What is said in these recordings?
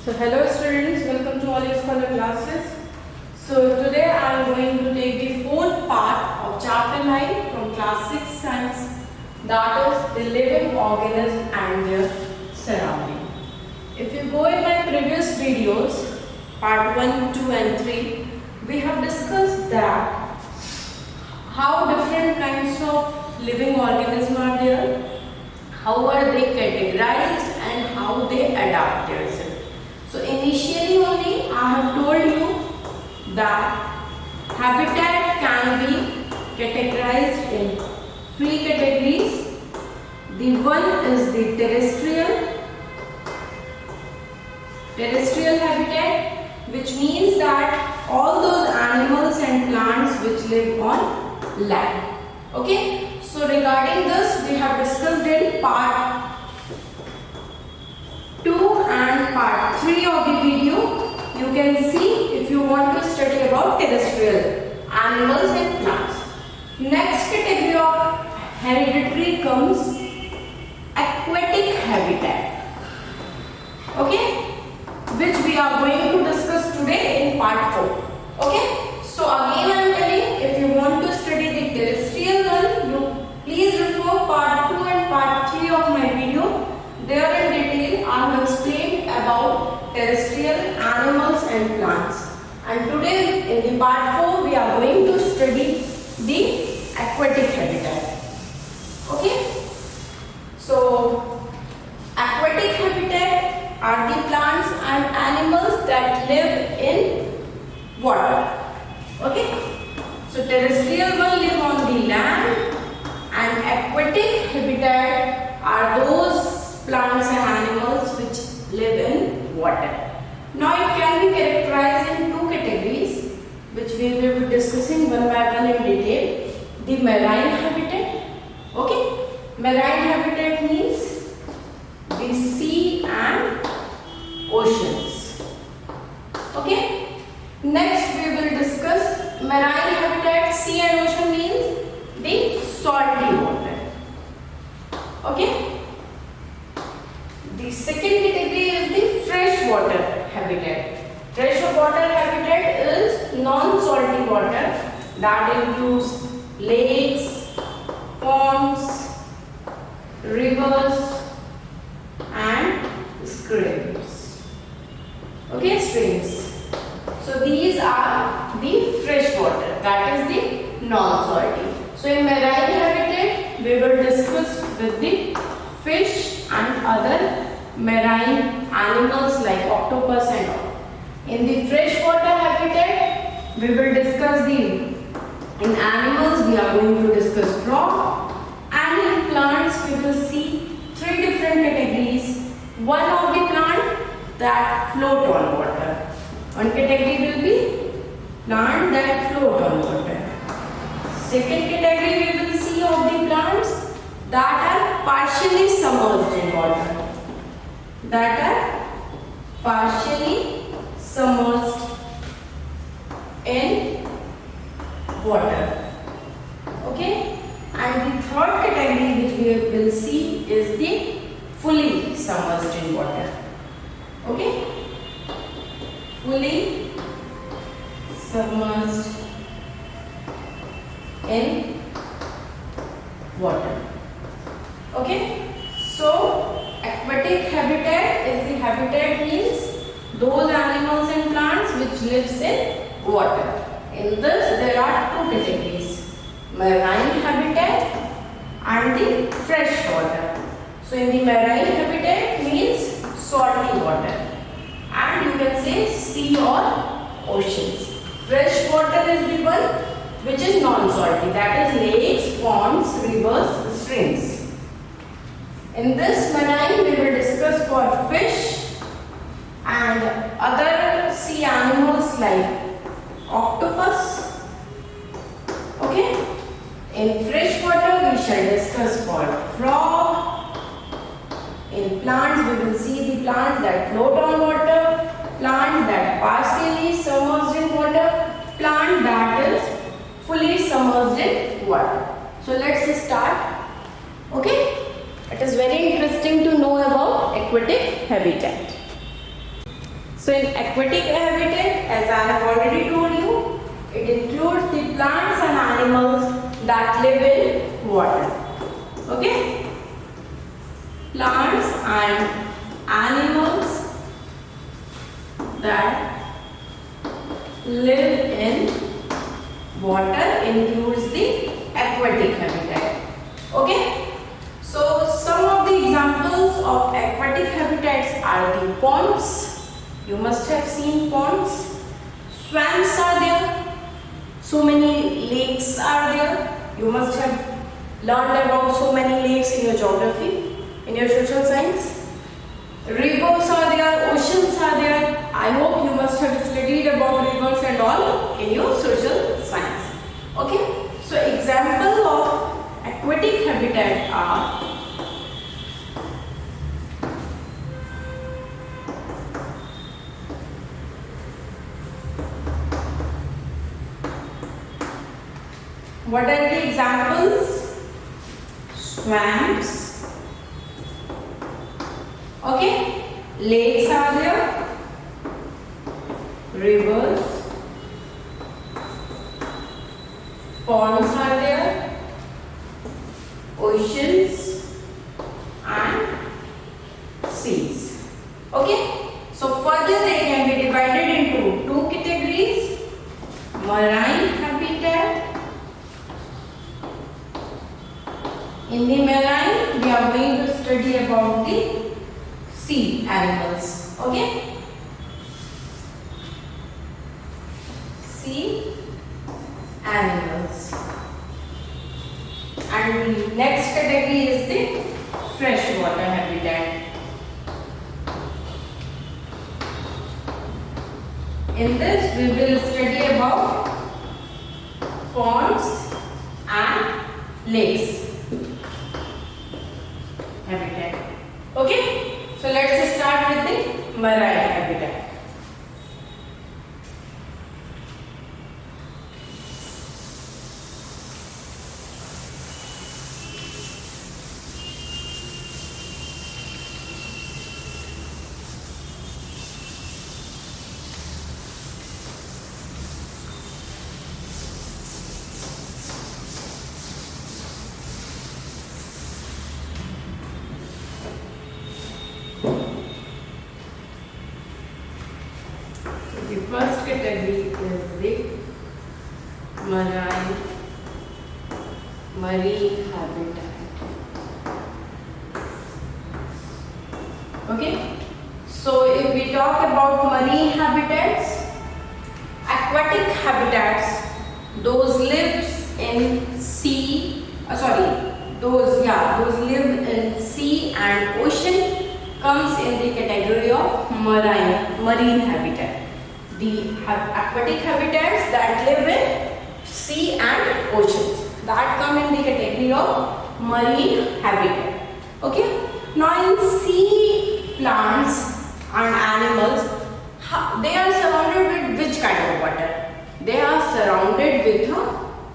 So hello students, welcome to all your scholar classes. So today I am going to take the fourth part of chapter 9 from class 6 science, that is the living organism and their surrounding. If you go in my previous videos, part 1, 2 and 3, we have discussed that how different kinds of living organisms are there, how are they categorized and how they adapt themselves. So initially only I have told you that habitat can be categorized in three categories. The one is the terrestrial habitat, which means that all those animals and plants which live on land. Okay, so regarding this we have discussed in part 2 and part 3 of the video. You can see if you want to study about terrestrial animals and plants. Next category of hereditary comes aquatic habitat, okay, which we are going to discuss today in part 4. Okay, so again I am telling, if you want to study the terrestrial one, you please refer part 2 and part 3 of my video. There in detail I have explained about terrestrial animals and plants. And today in the part 4 we are going to study the aquatic habitat. Okay. So aquatic habitat are the plants and animals that live in water. Okay. So terrestrial one live on the land and aquatic habitat are those plants and animals which live in water. Now it can be characterized in two categories, which we will be discussing one by one in detail. The marine habitat. Okay, marine habitat means the sea and oceans. Okay, next we will discuss marine habitat. Sea and ocean means the salty water. Okay. The second category is the freshwater habitat. Freshwater habitat is non-salty water that includes lakes, ponds, rivers and streams. Okay, streams. So these are the freshwater, that is the non-salty. So in marine habitat we will discuss with the fish and other marine animals like octopus and all. In the freshwater habitat, we will discuss in animals we are going to discuss frog, and in plants we will see three different categories. One of the plant that float on water. One category will be plant that float on water. Second category we will see of the plants that are partially submerged in water. That are partially submerged in water. Okay, and the third category which we will see is the fully submerged in water. Okay, fully submerged in water. Okay, so aquatic habitat is the habitat means those animals and plants which lives in water. In this there are two categories, marine habitat and the fresh water. So in the marine habitat means salty water, and you can say sea or oceans. Fresh water is the one which is non-salty, that is lakes, ponds, rivers, streams. In this marine we will discuss for fish and other sea animals like octopus. Okay. In fresh water we shall discuss for frog. In plants we will see the plants that float on water, plants that partially submerged in water, plant that is fully submerged in water. So let's start. Okay. It is very interesting to know about aquatic habitat. So in aquatic habitat, as I have already told you, it includes the plants and animals that live in water. Okay? Plants and animals that live in water includes the aquatic habitat. Okay? So some of the examples of aquatic habitats are the ponds. You must have seen ponds. Swamps are there. So many lakes are there. You must have learned about so many lakes in your geography, in your social science. Rivers are there, oceans are there. I hope you must have studied about rivers and all in your social science. Okay? So example of aquatic habitat are what are the examples? Swamps. Okay? Lakes are there. Rivers. Ponds are there. Oceans and seas. Okay? So further they can be divided into two categories. Marine habitat. In the marine, we are going to study about the sea animals. Okay? Sea animals. And the next category is the freshwater habitat. In this, we will study about ponds and lakes habitat. Okay? So let's start with the marine habitat. The first category is the marine habitat. Okay? So if we talk about marine habitats, aquatic habitats, those lives in sea, those live in sea and ocean comes in the category of marine habitat. The aquatic habitats that live in sea and oceans, that come in the category of marine habitat. Okay? Now in sea plants and animals, they are surrounded with which kind of water? They are surrounded with a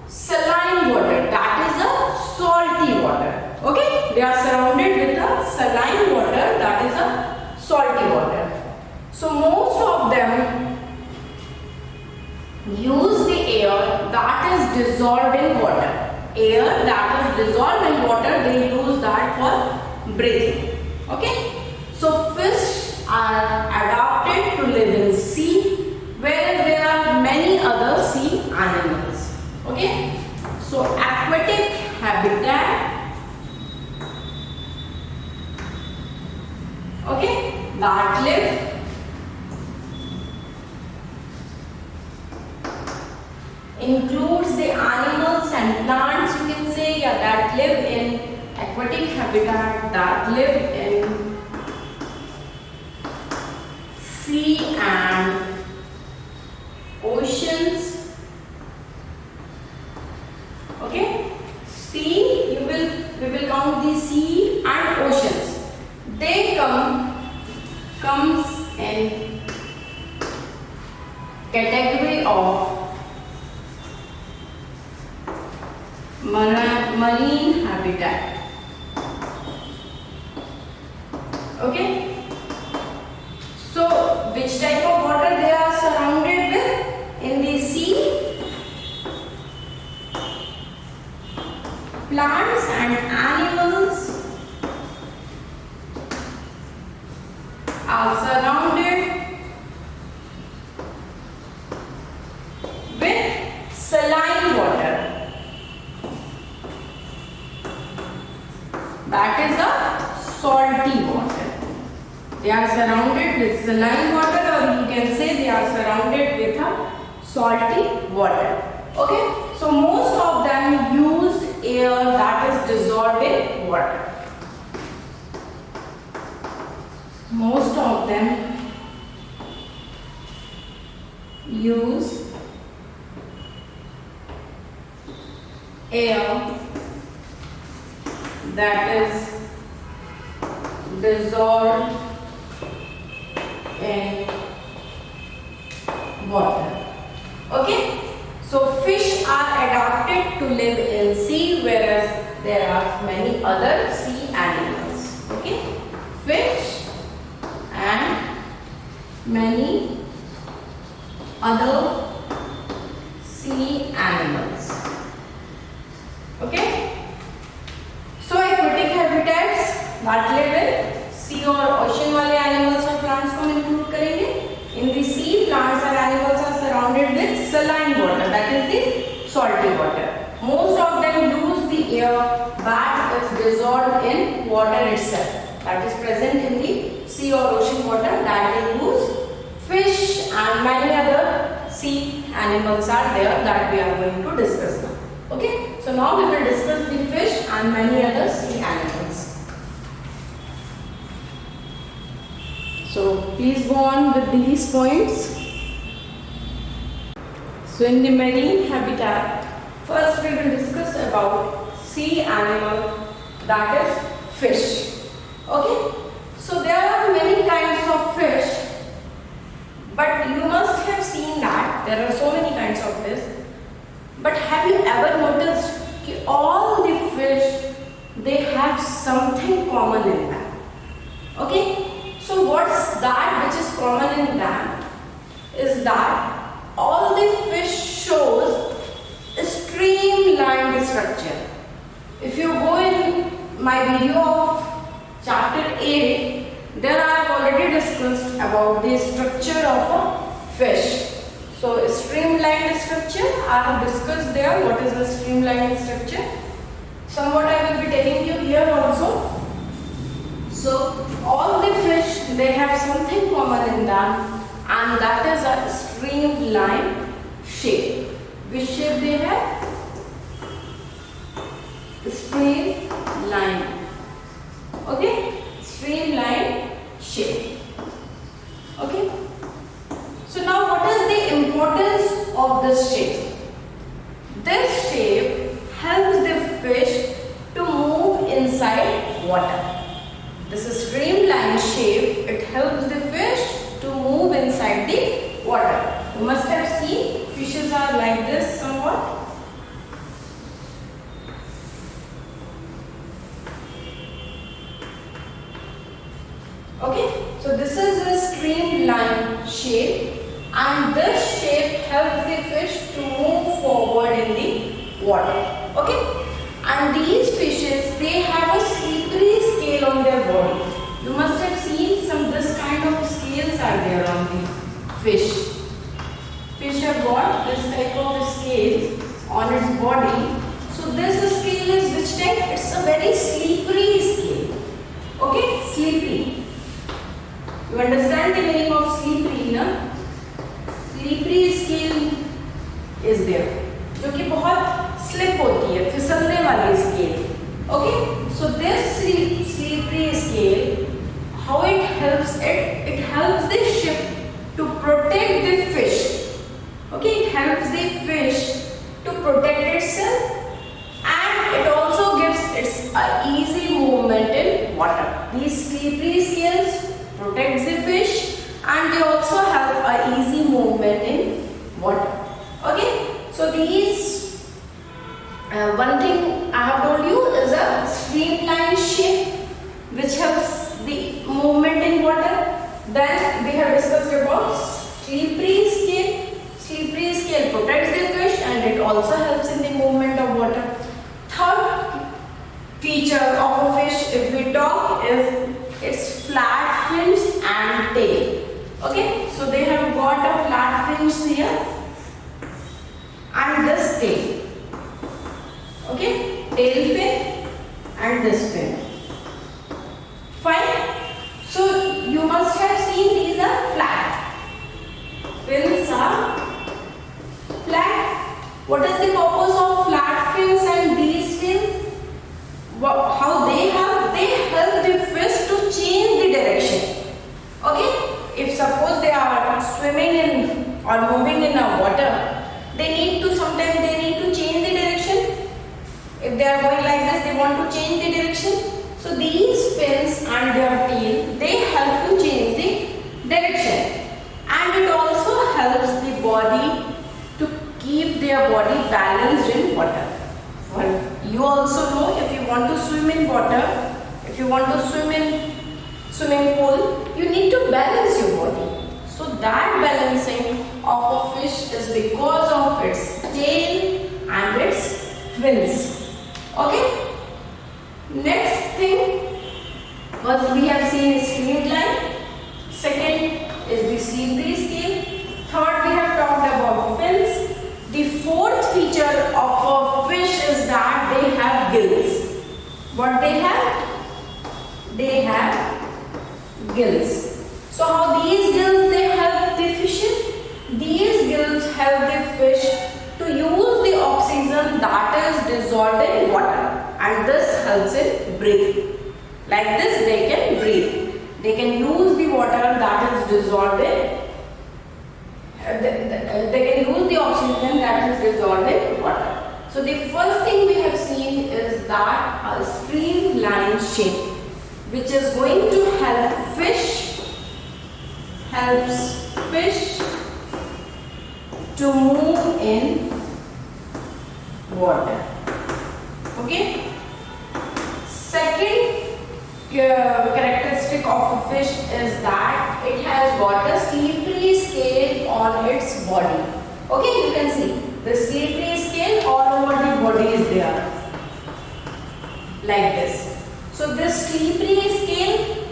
saline water, that is a salty water. Okay? They are surrounded with a saline water, that is a salty water. So most of them use the air that is dissolved in water. Air that is dissolved in water, they use that for breathing. Okay? So fish are adapted to live in sea, whereas there are many other sea animals. Okay? So aquatic habitat, okay, that live includes the animals and plants, you can say, that live in aquatic habitat, that live in sea and oceans. Okay? Sea, we will count the sea and oceans. They comes in category of marine habitat. Okay? So which Which type of water they are surrounded with? In the sea, plants and animals are surrounded with saline water. That is a salty water. They are surrounded with saline water, or you can say they are surrounded with a salty water. Okay, so most of them used air that is dissolved in water. Most of them use air that is dissolved in water. Okay, so fish are adapted to live in sea, whereas there are many other sea animals. Okay, fish and many other sea animals. Okay, so aquatic habitats that live in sea or ocean वाले animals और plants को include करेंगे. In the sea, plants and animals are surrounded with saline water, that is the salty water. Most of them use the air that is dissolved in water itself, that is present in the sea or ocean water. That includes fish and many other sea animals are there that we are going to discuss now. Okay, so now we will discuss the fish and many other sea animals. So please go on with these points. So in the marine habitat, first we will discuss about sea animal, that is fish. Okay, so there are many kinds of fish, but you must have seen that there are so many kinds of fish. But have you ever noticed that all the fish, they have something common in them? Okay, so what's that which is common in them is that all the fish shows a streamlined structure. If you go in my video of chapter 8, there I have already discussed about the structure of a fish. So streamlined structure, I have discussed there what is the streamlined structure. Somewhat I will be telling you here also. So all the fish, they have something common in them, and that is a streamlined shape. Which shape they have? Streamlined. Okay, streamlined shape. Okay. So now what is the importance of this shape? This shape helps the fish to move inside water. This is streamlined shape, it helps the fish to move inside the water. You must have seen fishes are like this somewhat. Okay, so this is a streamlined shape, and this shape helps the fish to move forward in the water. Okay, and these fishes, they have a slippery scale on their body. You must have seen some this kind of scales are there on the fish. Fish have got this type of scales on its body. So this scale is which type? It's a very slippery scale. Okay, slippery. You understand the meaning of slippery, na? Slippery scale is there, जो कि बहुत slip होती है, फिसलने वाली scale. Okay, so this slippery scale, how it helps it helps the ship to protect the fish. Okay, it helps the fish to protect itself, and it also gives its easy movement in water. These slippery scales protects the fish, and they also have a easy movement in water. Okay, so these one thing I have told you is a streamlined shape which helps the movement in water. Okay, so they have got a flat fins here and this tail. Okay, tail fin and this fin. Fine. So you must have seen these are flat. Fins are flat. What is the purpose of flat fins and these fins? How they help? They help the fish to change the direction. Okay? If suppose they are swimming in or moving in a water, sometimes they need to change the direction. If they are going like this, they want to change the direction. So these fins and their tail, they help to change the direction. And it also helps the body to keep their body balanced in water. You also know, if you want to swim in water, if you want to swim in swimming pool, you need to balance your body. So that balancing of a fish is because of its tail and its fins. Okay? Next thing, first we have seen streamline. Second is the slippery scale. Third, we have talked about fins. The fourth feature of a fish is that they have gills. What they have? They have gills. So how these gills they help the fishes? These gills help the fish to use the oxygen that is dissolved in water, and this helps it breathe. Like this they can breathe. They can use the water that is dissolved in they can use the oxygen that is dissolved in water. So the first thing we have seen is that a streamline shape, which is going to helps fish to move in water. Okay. Second characteristic of a fish is that it has got a slippery scale on its body. Okay, you can see the slippery scale all over the body is there, like this. So this slippery scale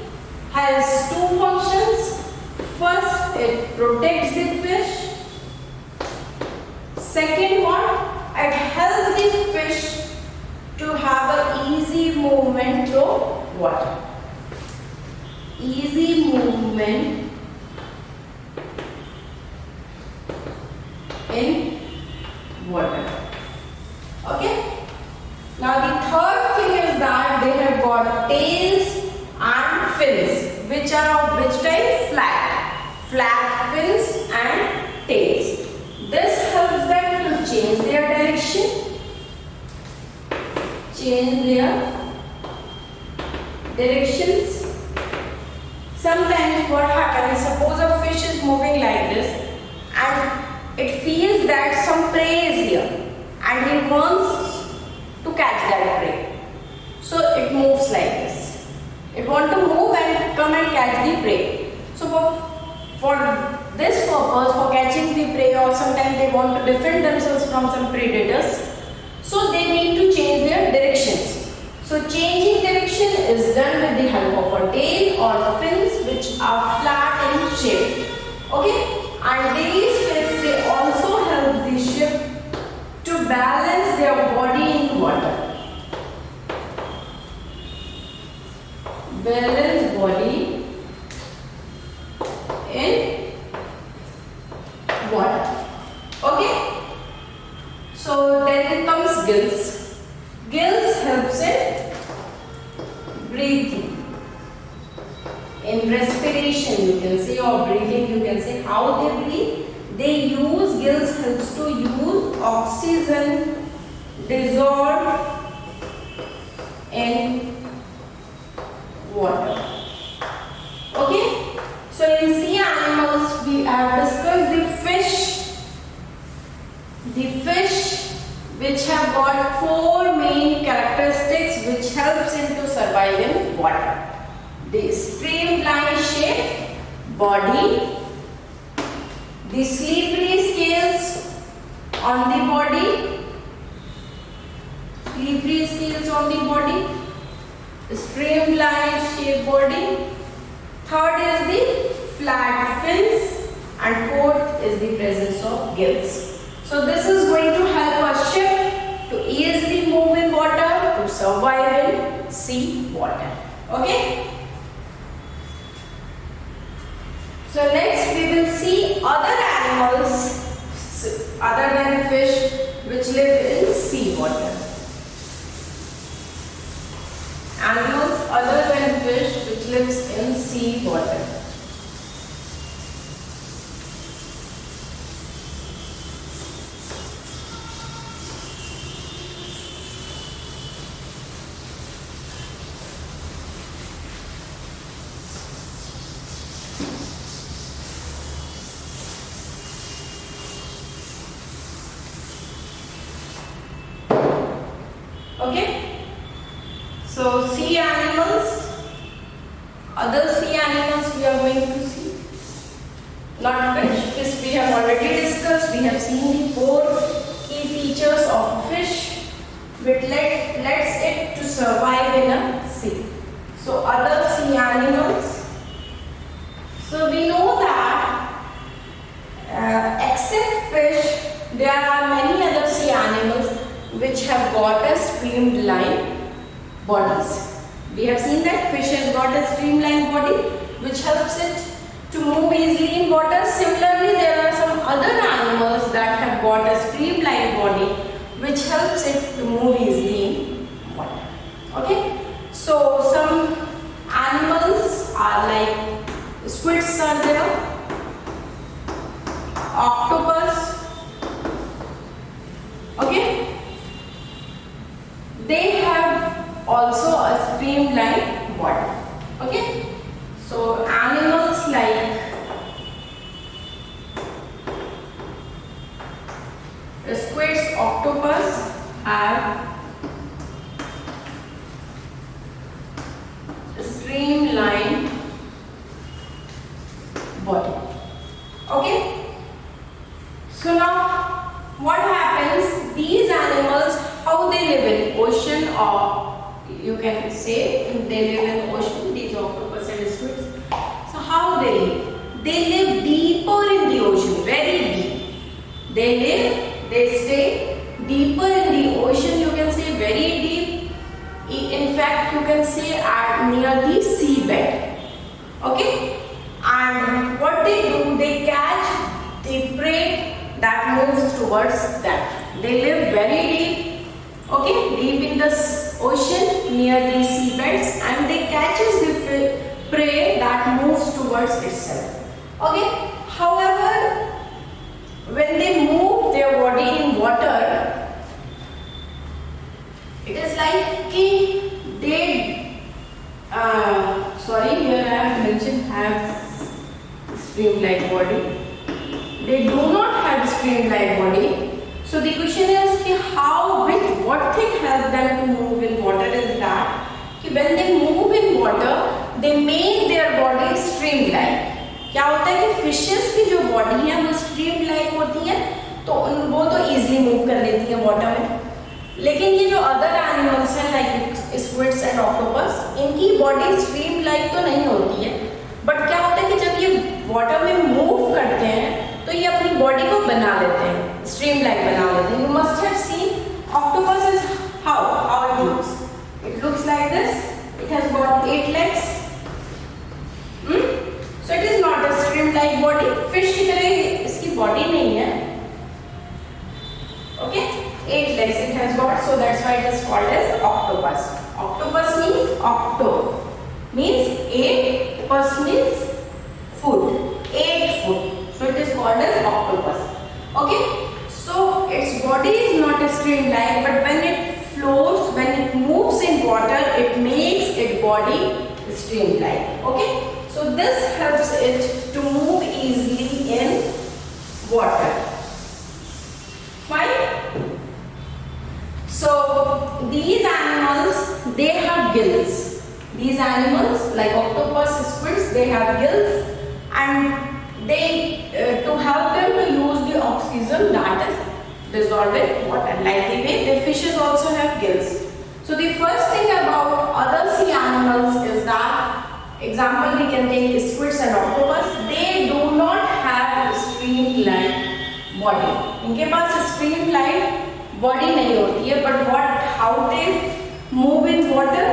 has two functions. First, it protects the fish. Second one, it helps the fish to have an easy movement through water. Easy movement in water. Okay. Now the third thing is that they have got tails and fins, which are of which type? Flat fins and tails. This helps them to change their direction. Change their directions. Sometimes what happens, suppose a fish is moving like this and it feels that some prey is here and he wants to catch that prey. So it moves like this. It wants to move and come and catch the prey. So for this purpose, for catching the prey, or sometimes they want to defend themselves from some predators, so they need to change their directions. So changing direction is done with the help of a tail or fins, which are flat in shape. Okay, and these fins, they also help the ship to balance their body in water. Balance body in water. Okay. So then comes gills. Gills helps in breathing. In respiration you can say, or breathing you can say. How they breathe? They use gills helps to use oxygen dissolved in water. Okay. So in sea animals we have discussed the fish. The fish which have got four main characteristics which helps him to survive in water. The streamline shape body, the slippery scales on the body, slippery scales on the body, streamline shape body. Third is the flat fin and fourth is the presence of gills. So this is going to help a ship to easily move in water, to survive in sea water. Okay? So next we will see other animals other than fish which live in sea water. Animals other than fish which lives in sea water. Okay, so sea animals, other sea animals we are going to see, not fish. Fish we have already discussed. We have seen the four key features of fish which lets it to survive in a sea. So other sea animals. So we know that except fish, there are many other sea animals which have got a streamlined bodies. We have seen that fish has got a streamlined body which helps it to move easily in water. Similarly, there are some other animals that have got a streamlined body which helps it to move easily in water. Okay, so some animals are like squids are there, octopus. Okay, they have also a streamlined body. Okay, so animals like squids, octopus have streamlined body. Okay, so now what happens? These animals, how they live in ocean, or you can say they live in ocean, these octopus and squids. So how they live? They live deeper in the ocean, very deep. They stay deeper in the ocean, you can say very deep. In fact, you can say near the seabed. Okay? And what they do, they catch the prey that moves towards them. They live very deep, okay, deep in the ocean near the seabeds, and they catches the prey that moves towards itself. Okay. However, when they move their body in water, it is like they sorry, here I have mentioned have streamlined body. They do not have streamlined body. So the question is what thing helps them to move in water is that when they move in water, they make their body streamlined. क्या होता है कि fishes की जो body है वो streamline होती है, तो वो तो इजीली मूव कर लेती है वाटर में. लेकिन ये जो अदर एनिमल्स हैं लाइक स्क्विड्स एंड ऑक्टोपस, इनकी बॉडी स्ट्रीमलाइन तो नहीं होती है, बट क्या होता है कि जब ये वाटर में मूव करते हैं तो ये अपनी बॉडी को बना लेते हैं, स्ट्रीमलाइन बना लेते हैं. You must have seen octopus is how it looks. It looks like this. It has got 8 legs. So it is not a streamlined body. Fish की तरह इसकी body नहीं है. Okay, 8 legs it has got, so that's why it is called as octopus. Octopus means octo, means 8, pus means foot, 8 foot. So it is called as octopus. Okay, so its body is not a streamlined, but when it floats, when it moves in water, it makes its body streamlined. Okay. So this helps it to move easily in water. Fine. So these animals, they have gills. These animals like octopus, squids, they have gills, and they to help them to use the oxygen that is dissolved in water. Like the way the fishes also have gills. So the first thing about other sea animals is that, example we can take squids and octopus, they do not have इनके पास streamline body नहीं होती है, but what how they move in water,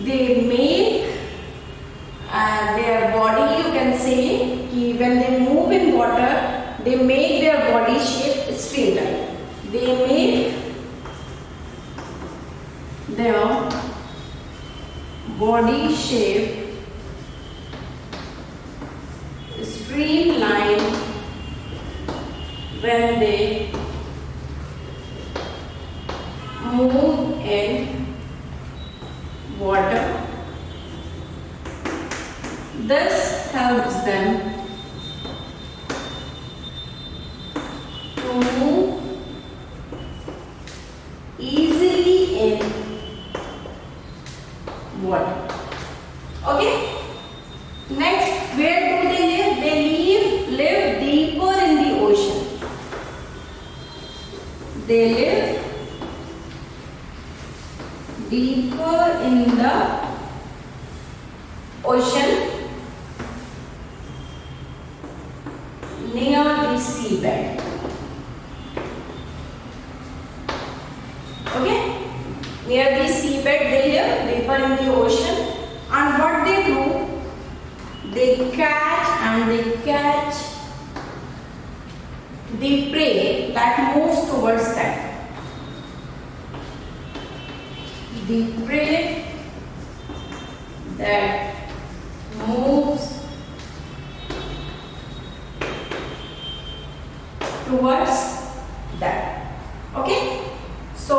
they make their body, you can say कि when they move in water they make their body shape streamline, they make their body shape streamline when they move in water. This helps them to move easily in water. Okay? Next, where do they live? They live deeper in the ocean. They live deeper in the ocean near the seabed. Okay? Near the seabed they live, deeper in the ocean, and what they do, they catch the prey that moves towards them. The prey that moves towards that. Okay? So,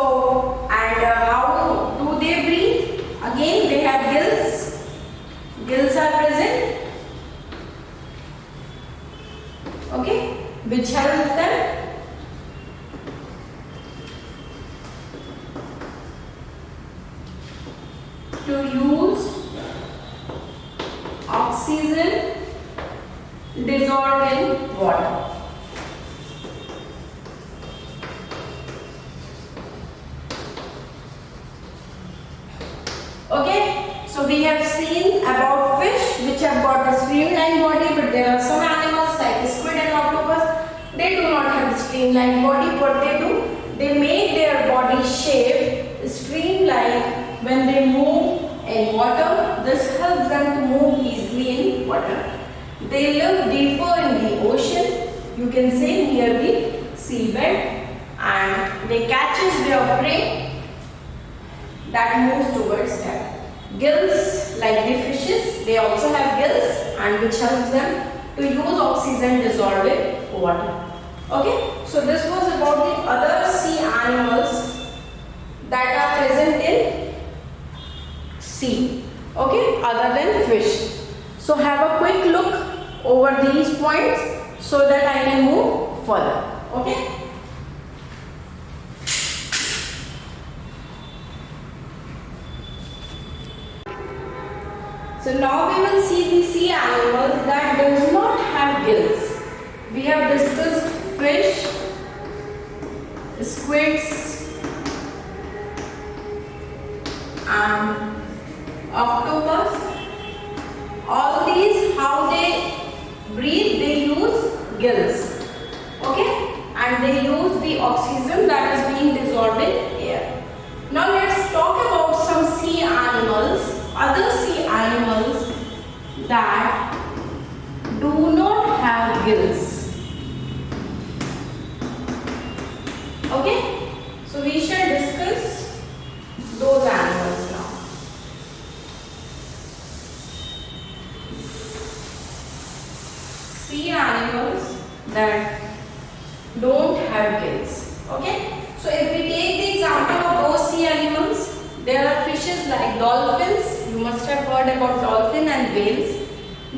and how do they breathe? Again, they have gills. Gills are present. Okay? Which helps them to use oxygen dissolved in water. Okay, so we have seen about fish which have got a streamlined body, but there are some animals like squid and octopus, they do not have a streamlined body. What they do? They make their body shape streamlined when they move in water. This helps them to move easily in water. They live deeper in the ocean, you can say near the seabed, and they catches their prey that moves towards them. Gills, like the fishes, they also have gills, and which helps them to use oxygen dissolved in water. Okay, so this was about the other sea animals that are present in sea, okay, other than fish. So have a quick look over these points so that I can move further. Okay. So now we will see the sea animals that does not have gills. We have discussed fish, squids, and octopus. All these, how they breathe, they use gills. Okay, and they use the oxygen that is being dissolved in air. Now let's talk about some sea animals, other sea animals that do not have gills. Okay, so we shall discuss those animals now. Sea animals that don't have gills. Okay, so if we take the example of those sea animals, there are fishes like dolphins. You must have heard about dolphin and whales.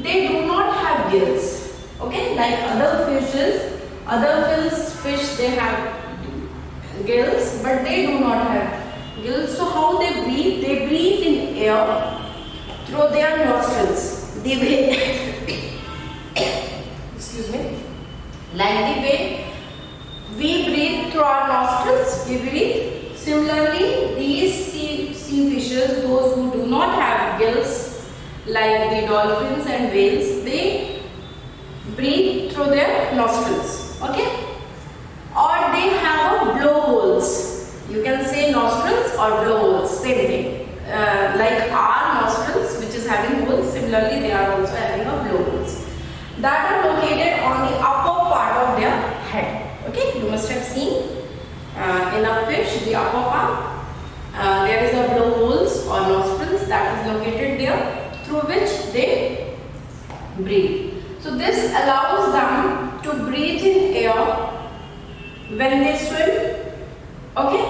They do not have gills. Okay, like other fish they have gills, but they do not have gills. So how they breathe? They breathe in air through their nostrils. They excuse me, like the way we breathe through our nostrils, we breathe. Similarly, these sea fishes, those who do not have gills, like the dolphins and whales, they breathe through their nostrils. Okay. located on the upper part of their head. Okay, you must have seen in a fish the upper part. There is a blowholes or nostrils that is located there through which they breathe. So this allows them to breathe in air when they swim, okay,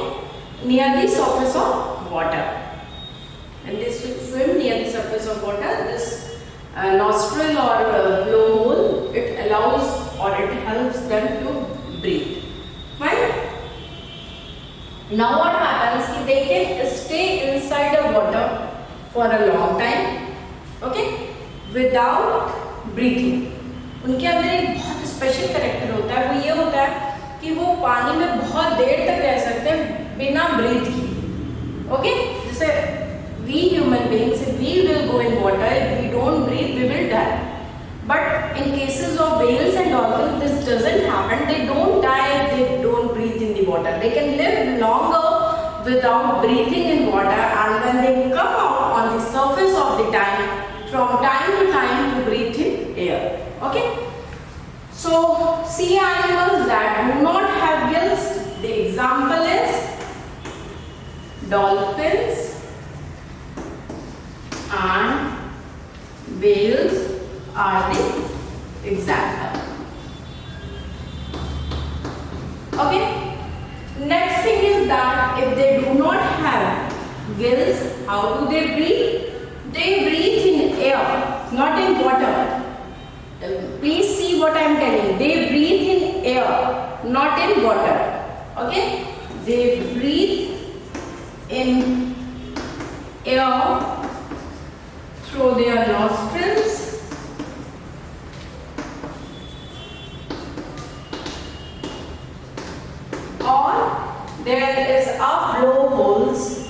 near the surface of water. When they swim near the surface of water, this nostril or blowhole, it allows or it helps them to breathe. Fine. Now what happens is they can stay inside the water for a long time, okay, without breathing. उनके अंदर एक बहुत special character होता है, वो ये होता है कि वो पानी में बहुत देर तक रह सकते हैं बिना ब्रीथ किए. ओके, जैसे we human beings, if we will go in water, if we don't breathe, we will die. But in cases of whales and dolphins, this doesn't happen. They don't die if they don't breathe in the water. They can live longer without breathing in water, and when they come out on the surface of the tank, from time to time to breathe in air. Okay? So, sea animals that do not have gills, the example is dolphins and whales are the example. Okay? Next thing is that if they do not have gills, how do they breathe? They breathe in air, not in water. Please see what I am telling. They breathe in air, not in water. Okay? They breathe in air through their nostrils or there is a blowholes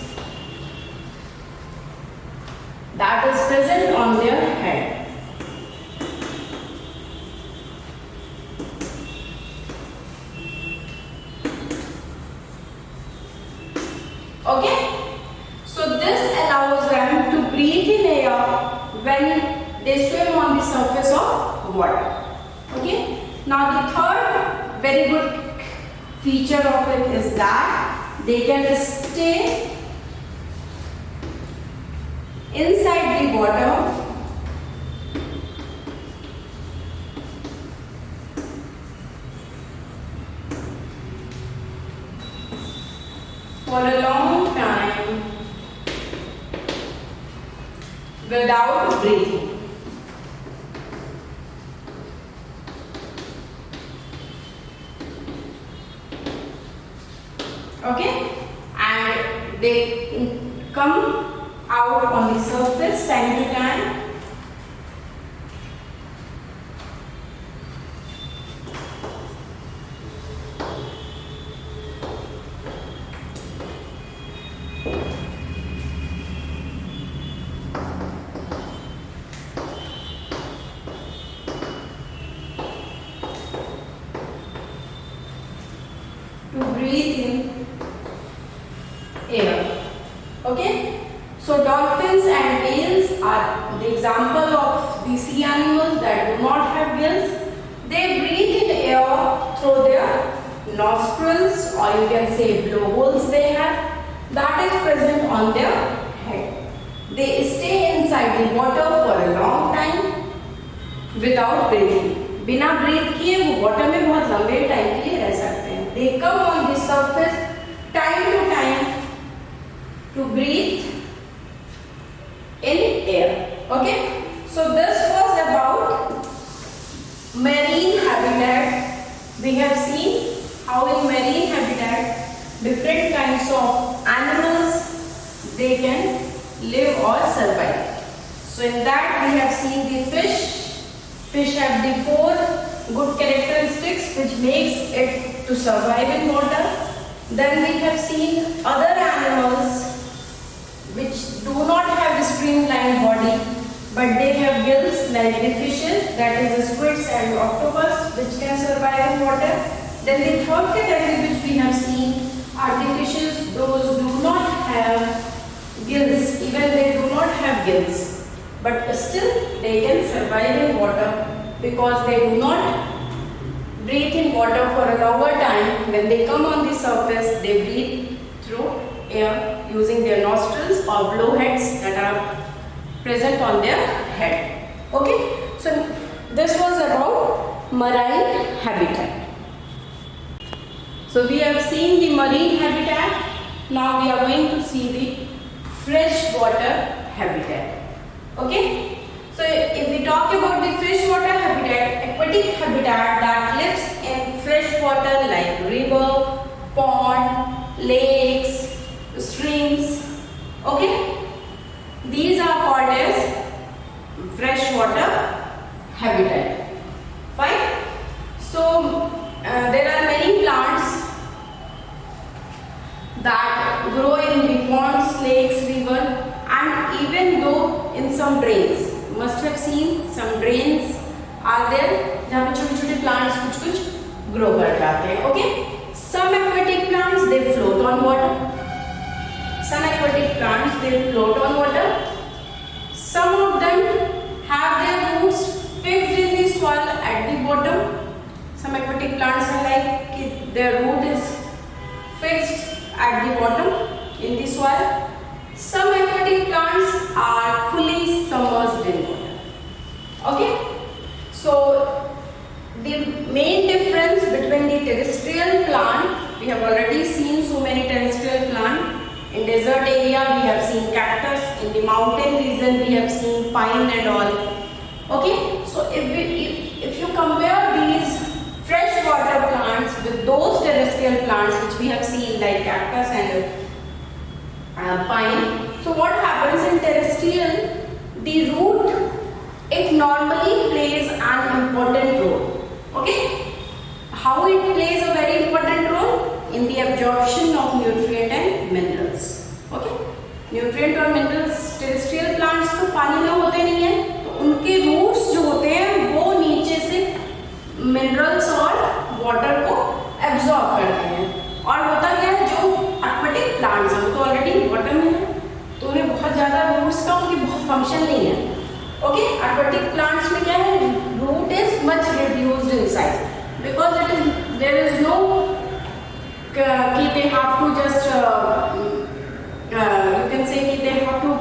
that is present on their head. Okay? So this allows them to breathe in air when they swim on the surface of water. Okay? Now the third very good feature of it is that they can stay inside the water for a long time without breathing. Okay? And they come out on the surface time to time. To breathe in air. Okay? So dolphins and whales are the example of the sea animals that do not have gills. They breathe in air through their nostrils, or you can say blowholes they have, that is present on their head. They stay inside the water for a long time without breathing. बिना breathe किए वो water में बहुत लंबे time के लिए रह सकते हैं. They come on the surface time to time to breathe in air. Okay? So this was about marine habitat. We have seen how in marine habitat different kinds of animals they can live or survive. So in that we have seen the fish. Fish have the 4 good characteristics which makes it to survive in water. Then we have seen other animals which do not have a streamlined body but they have gills like the fishes, that is the squids and octopus, which can survive in water. Then the third category which we have seen are the fishes, those do not have gills, even they do not have gills, but still they can survive in water because they do not breathe in water for a longer time. When they come on the surface, they breathe through air using their nostrils or blowheads that are present on their head. Okay, so this was about marine habitat. So we have seen the marine habitat. Now we are going to see the freshwater habitat. Okay, so if we talk about the freshwater habitat, aquatic habitat that lives in freshwater like river, pond, lakes, streams. Okay, these are called as freshwater habitat. Fine. So there are many plants that grow in the ponds, lakes, river, and even though in some drains. You must have seen some drains are there जहाँ पे छोटे-छोटे plants कुछ grow कर जाते हैं. Okay. Some aquatic plants they float on water. Some aquatic plants they float on water. Some of them have their roots fixed in the soil at the bottom. Some aquatic plants are like their root is fixed at the bottom in the soil. Some aquatic plants are fully submerged in water. Okay, so the main difference between the terrestrial plant, we have already seen so many terrestrial plants. In desert area we have seen cactus, in the mountain region we have seen pine and all. Okay, so if you compare these freshwater plants with those terrestrial plants which we have seen like cactus and pine, so what happens in terrestrial, the root, it normally plays an important role. Okay, how it plays a very important role? In the absorption of nutrient and minerals. Okay, nutrient और minerals terrestrial plants तो पानी में होते नहीं हैं, तो उनके roots जो होते हैं वो नीचे से minerals और water को absorb करते हैं. और होता क्या है, जो aquatic plants हैं वो तो already water में है, तो उन्हें बहुत ज़्यादा roots का उनकी बहुत function नहीं है. Okay, aquatic plants में क्या है, root is much reduced in size because there is no they have to just you can say they have to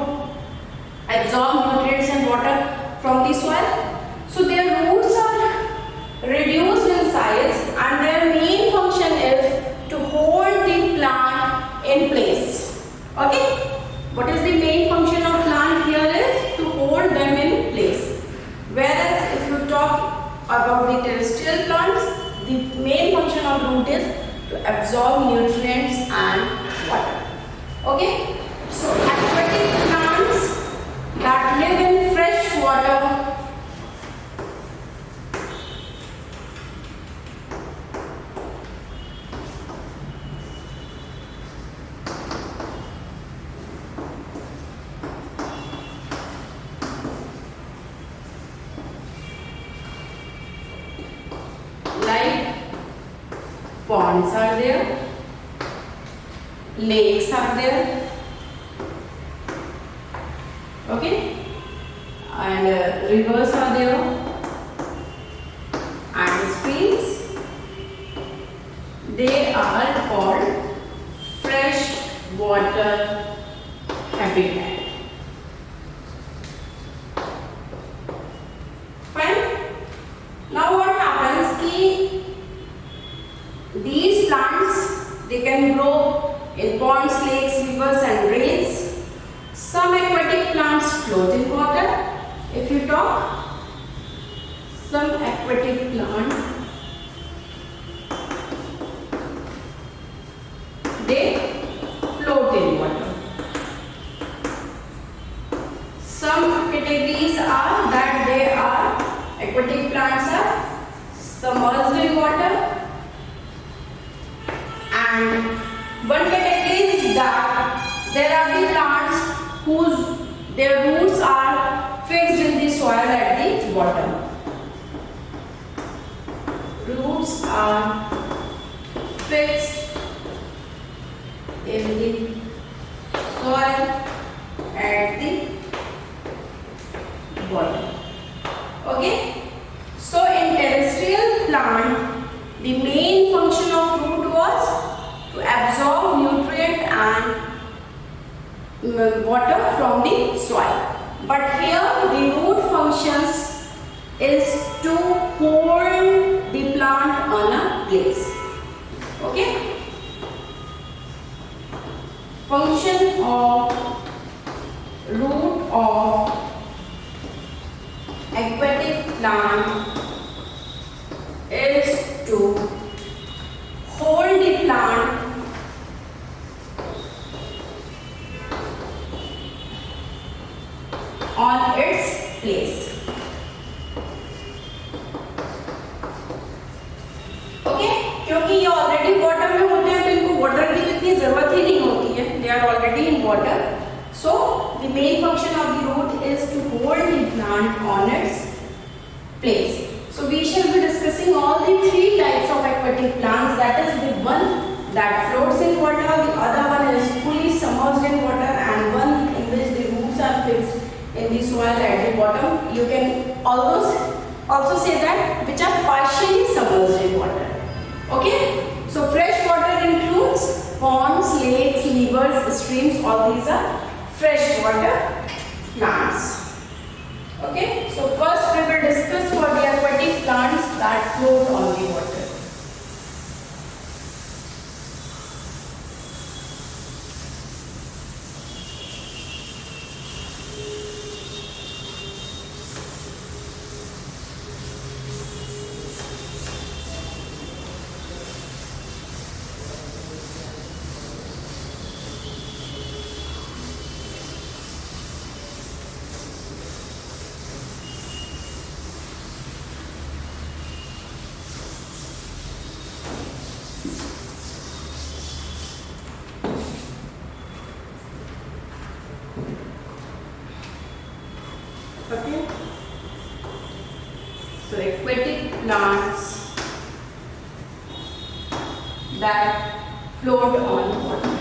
absorb nutrients and water from the soil. So their roots are reduced in size and their main function is to hold the plant in place. Okay, what is the main function of plant here is to hold them in place. Whereas if you talk about the terrestrial plants, the main function of root is to absorb nutrients and water. Okay, so aquatic plants that live in fresh water like ponds are there, lakes are there, okay, and rivers are there, and streams. They are called fresh water habitat. Fine. Now what happens ki these plants, they can grow in ponds, lakes, rivers and drains. Some aquatic plants float in water. If you talk, some aquatic plants, they float in water. Some categories are that they are aquatic plants are submerged in water. And one category is that there are the plants whose their roots are fixed in the soil at the bottom. Roots are fixed in the soil at the bottom. Okay, so water from the soil. But here the root functions is to hold the plant on a place. Okay? Function of root of aquatic plant is to hold the plant on its place. Okay, क्योंकि ये already water में होते हैं तो इनको water की इतनी जरूरत ही नहीं होती है. They are already in water. So the main function of the root is to hold the plant on its place. So we shall be discussing all the three types of aquatic plants. That is the one that floats in water, the other one is fully submerged in water, and one in which the roots are fixed in the soil at the bottom. You can also say that which are partially submerged in water. Okay? So fresh water includes ponds, lakes, rivers, streams. All these are freshwater plants. Okay, so first we will discuss for the aquatic plants that float on the water. Okay, so aquatic plants that float on water.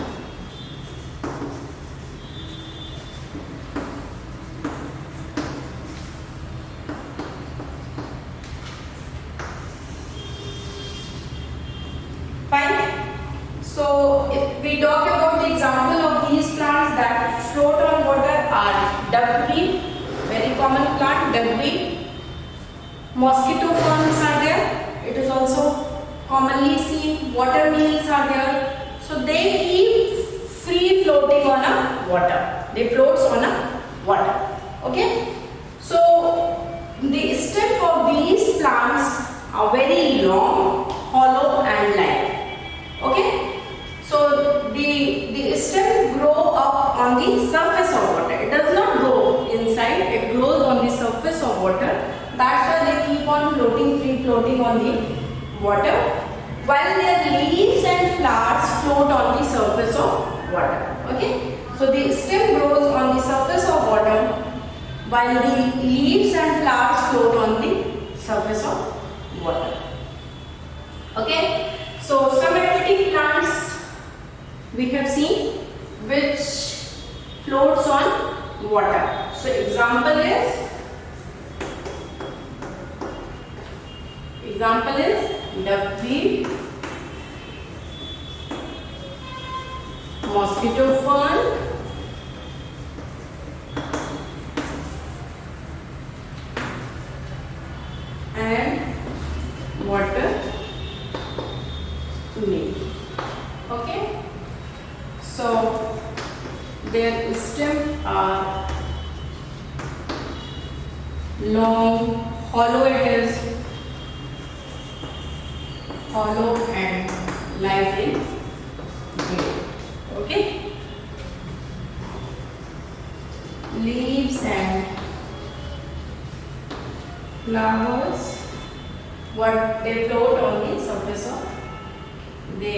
Fine. So if we talk about the example of these plants that float on water are duckweed, very common plant, duckweed. Mosquito ferns are there. It is also commonly seen. Water meals are there. So they keep free floating on a water. They float on a water. Okay. So the stem of these plants are very long, hollow and light. Okay. So the stem grow up on the surface of water. It does not grow inside. It grows on the surface of water. That's why they keep on floating, free floating on the water, while their leaves and flowers float on the surface of water. Okay. So the stem grows on the surface of water, while the leaves and flowers float on the surface of water. Okay. So some aquatic plants we have seen which floats on water. So example is duckweed, mosquito fern, and water meal. Okay. So their stems are long, hollow it is, hollow and light in grey. Okay. Leaves and flowers, what they float on the surface of, they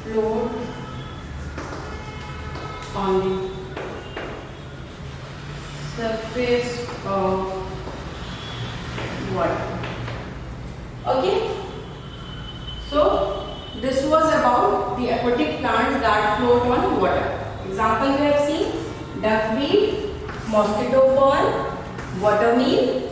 float on the surface of water. Okay. So this was about the aquatic plants that float on water. Example we have seen duckweed, mosquito fern, watermeal.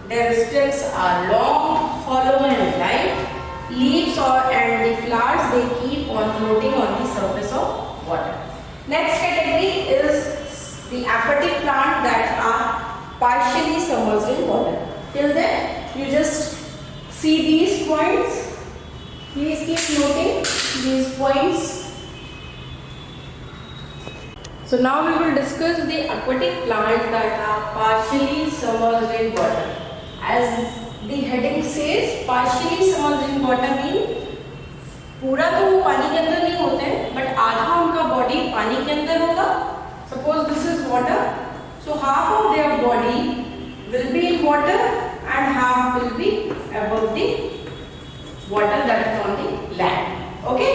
Their stems are long, hollow and light. Leaves and the flowers they keep on floating on the surface of water. Next category is the aquatic plant that are partially submerged in water. Till then, you just see these points. Please keep noting these points. So now we will discuss the aquatic plants that are partially submerged in water. As the heading says, partially submerged in water means पूरा तो वो पानी के अंदर नहीं होते हैं, but आधा उनका बॉडी पानी के अंदर होगा. Suppose this is water, so half of their body will be in water and half will be above the water that is on the land. Okay,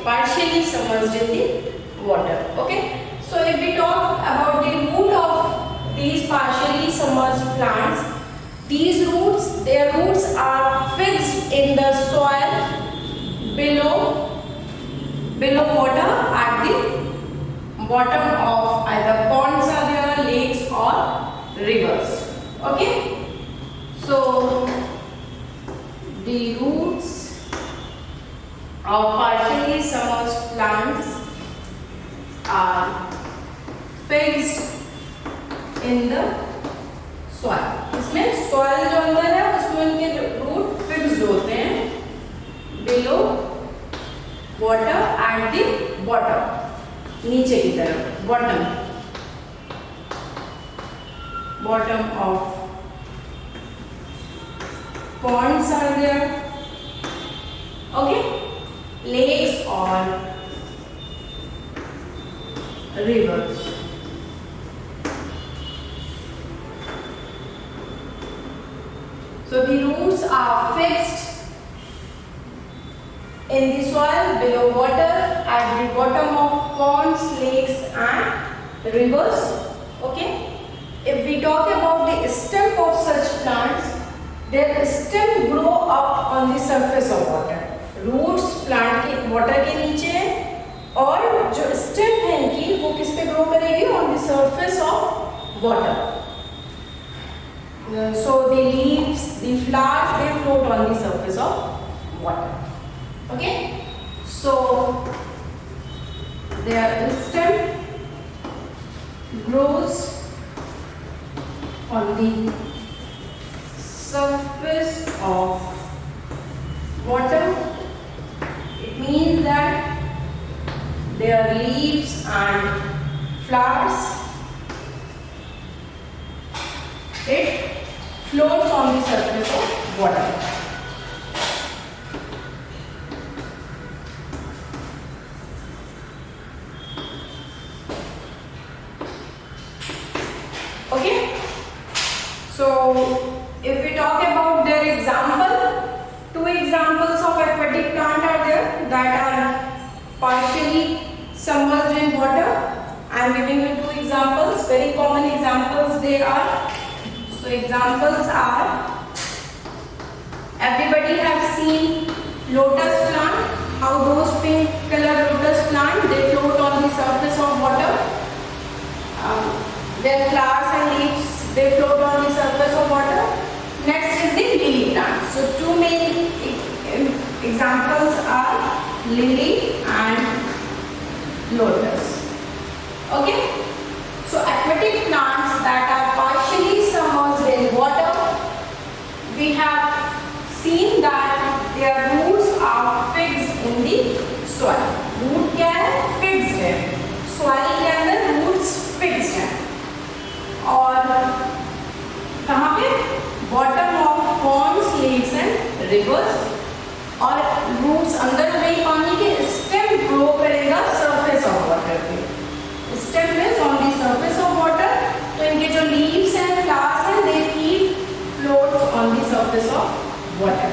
partially submerged in the water. Okay, so if we talk about the root of these partially submerged plants, these roots, their roots are fixed in the soil below water at the bottom of either ponds are there, lakes or rivers. Okay, so the roots of partially submerged plants are fixed in the soil. इसमें soil जो अंदर है उसमें उनके route fixed होते हैं below water at the bottom, नीचे की तरफ, bottom of ponds are there. Okay, lakes or rivers. So the roots are fixed in the soil below water at the bottom of ponds, lakes and rivers. Okay, if we talk about the stem of such plants, their stem grow up on the surface of water. Roots plant के water के नीचे है और जो stem है इनकी वो किस पे grow करेगी? On the surface of water. So the leaves, the flowers, they float on the surface of water. Okay, so their stem grows on the surface of water. It means that their leaves and flowers, it floats on the surface of water. Okay, so if we talk about their example, two examples of aquatic plant are there that are partially submerged in water. I am giving you two examples, very common examples they are. So examples are, everybody have seen lotus plant, how those pink color lotus plant, they float on the surface of water. Their flowers and leaves, they float on the surface of water. Next is the lily plant. So two main examples are lily and lotus. Okay, so aquatic plants that are partially submerged in water, we have seen that their roots are fixed in the soil. Root क्या है? Fixed है. Soil के अंदर roots fixed है. और कहाँ पे? Bottom of ponds, lakes and rivers. और roots अंदर में पानी के stem grow करेगा surface of water पे. Stem is on the surface of water. तो इनके जो leaves and flowers हैं, they keep floats on the surface of water.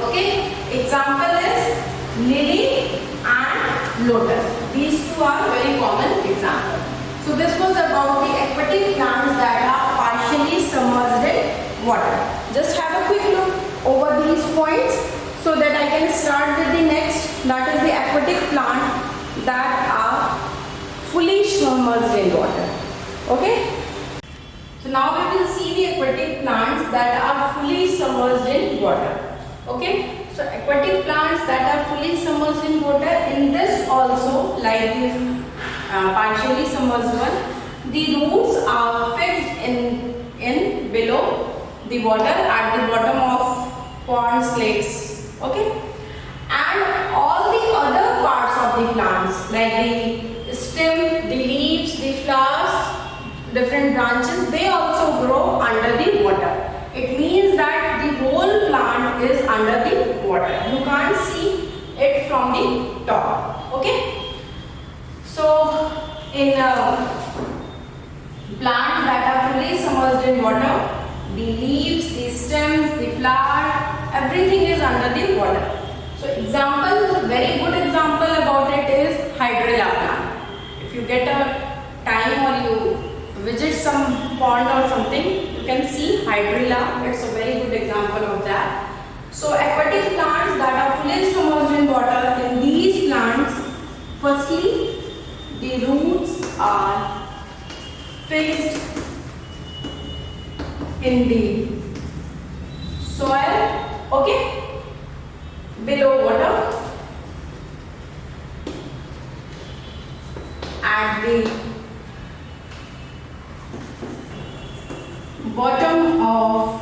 Okay, example is lily and lotus. These two are very common examples. So this was about the aquatic plants that are partially submerged in water. Just have a quick look over these points so that I can start with the next, that is the aquatic plant that are fully submerged in water. Okay, so now we will see the aquatic plants that are fully submerged in water. Okay, So aquatic plants that are fully submerged in water, in this also like the partially submerged one, the roots are fixed in below the water at the bottom of ponds, lakes. Okay, and all the other parts of the plants like the stem, the leaves, the flowers, different branches, they also grow under the water. It means that the whole plant is under the water. You can't see it from the top. Okay. So in plants that are fully submerged in water, the leaves, the stems, the flower, everything is under the water. So example, very good example about it is hydrilla plant. If you get a time or you visit some pond or something, you can see hydrilla. It's a very good example of that. So aquatic plants that are fully submerged in water, in these plants, firstly, the roots are fixed in the soil, okay, below water, at the bottom of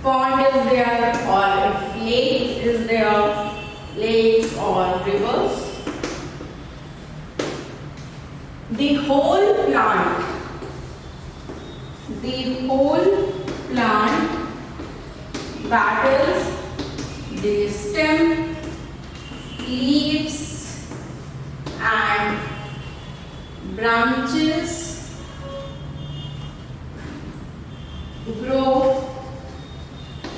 pond is there, or if lake is there, lakes or rivers, the whole plant that is the stem, leaves and branches grow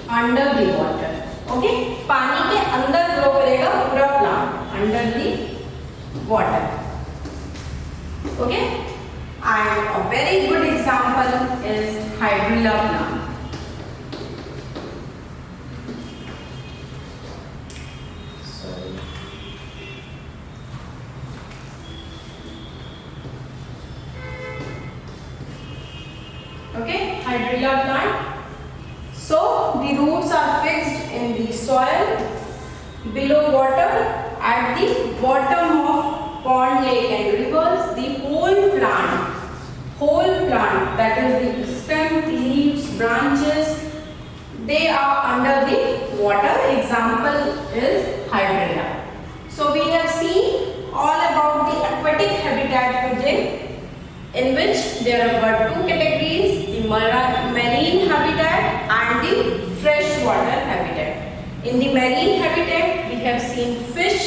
under the water. Okay, पानी के अंदर grow करेगा पूरा plant under the water. Okay, and a very good example is hydrilla plant. Okay, hydrilla plant. So the roots are fixed in the soil below water at the bottom of pond, lake and rivers. The whole plant that is the stem, leaves, branches, they are under the water. Example is hydrilla. So we have seen all about the aquatic habitat today, in which there are two categories, the marine habitat and the freshwater habitat. In the marine habitat, we have seen fish,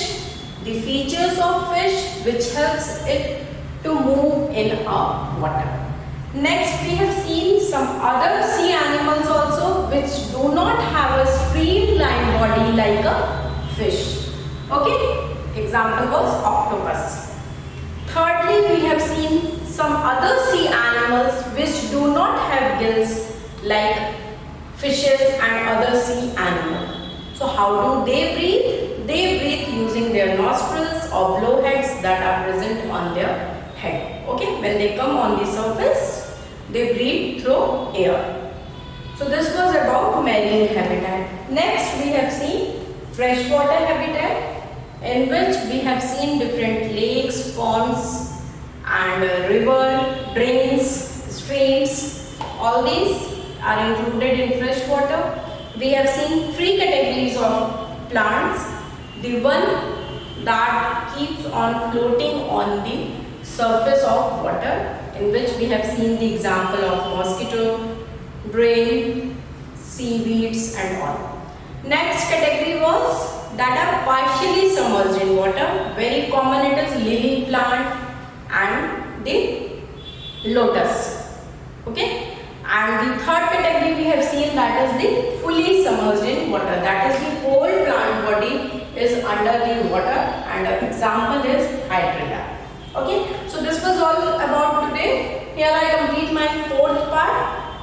the features of fish which helps it to move in our water. Next, we have seen some other sea animals also which do not have a streamlined body like a fish. Okay, example was octopus. Thirdly, we have seen some other sea animals which do not have gills like fishes and other sea animals. So how do they breathe? They breathe using their nostrils or blowheads that are present on their head. Okay, when they come on the surface, they breathe through air. So this was about marine habitat. Next, we have seen freshwater habitat, in which we have seen different lakes, ponds and river, drains, streams. All these are included in freshwater. We have seen three categories of plants. The one that keeps on floating on the surface of water, in which we have seen the example of mosquito, brain, seaweeds and all. Next category was that are partially submerged in water. Very common it is lily plant and the lotus. Okay. And the third category we have seen, that is the fully submerged in water. That is the whole plant body is under the water, and an example is hydrilla. Okay. So this was all about today. Here I complete my fourth part,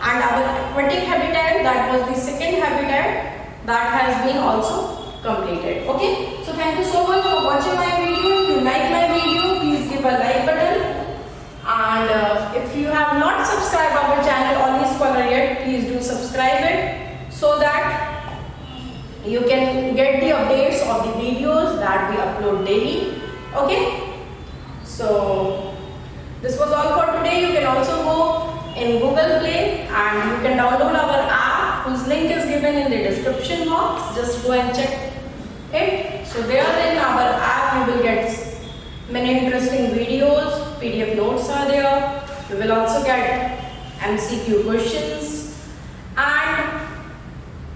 and our aquatic habitat, that was the second habitat, that has been also completed. Okay. So thank you so much for watching my video. If you like my video, please give a like button. And if you have not subscribed our channel Only Scholar yet, please do subscribe it, so that You can get the updates of the videos that we upload daily. Okay, so this was all for today. You can also go in Google Play and you can download our app whose link is given in the description box. Just go and check it. So there in our app you will get many interesting videos, PDF notes are there. You will also get MCQ questions, and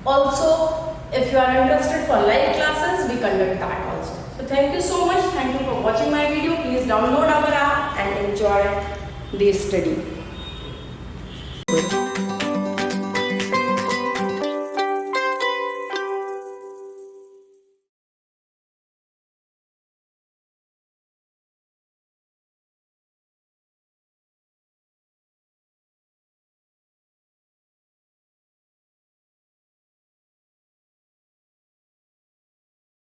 also if you are interested for live classes, we conduct that also. So thank you so much. Thank you for watching my video. Please download our app and enjoy the study.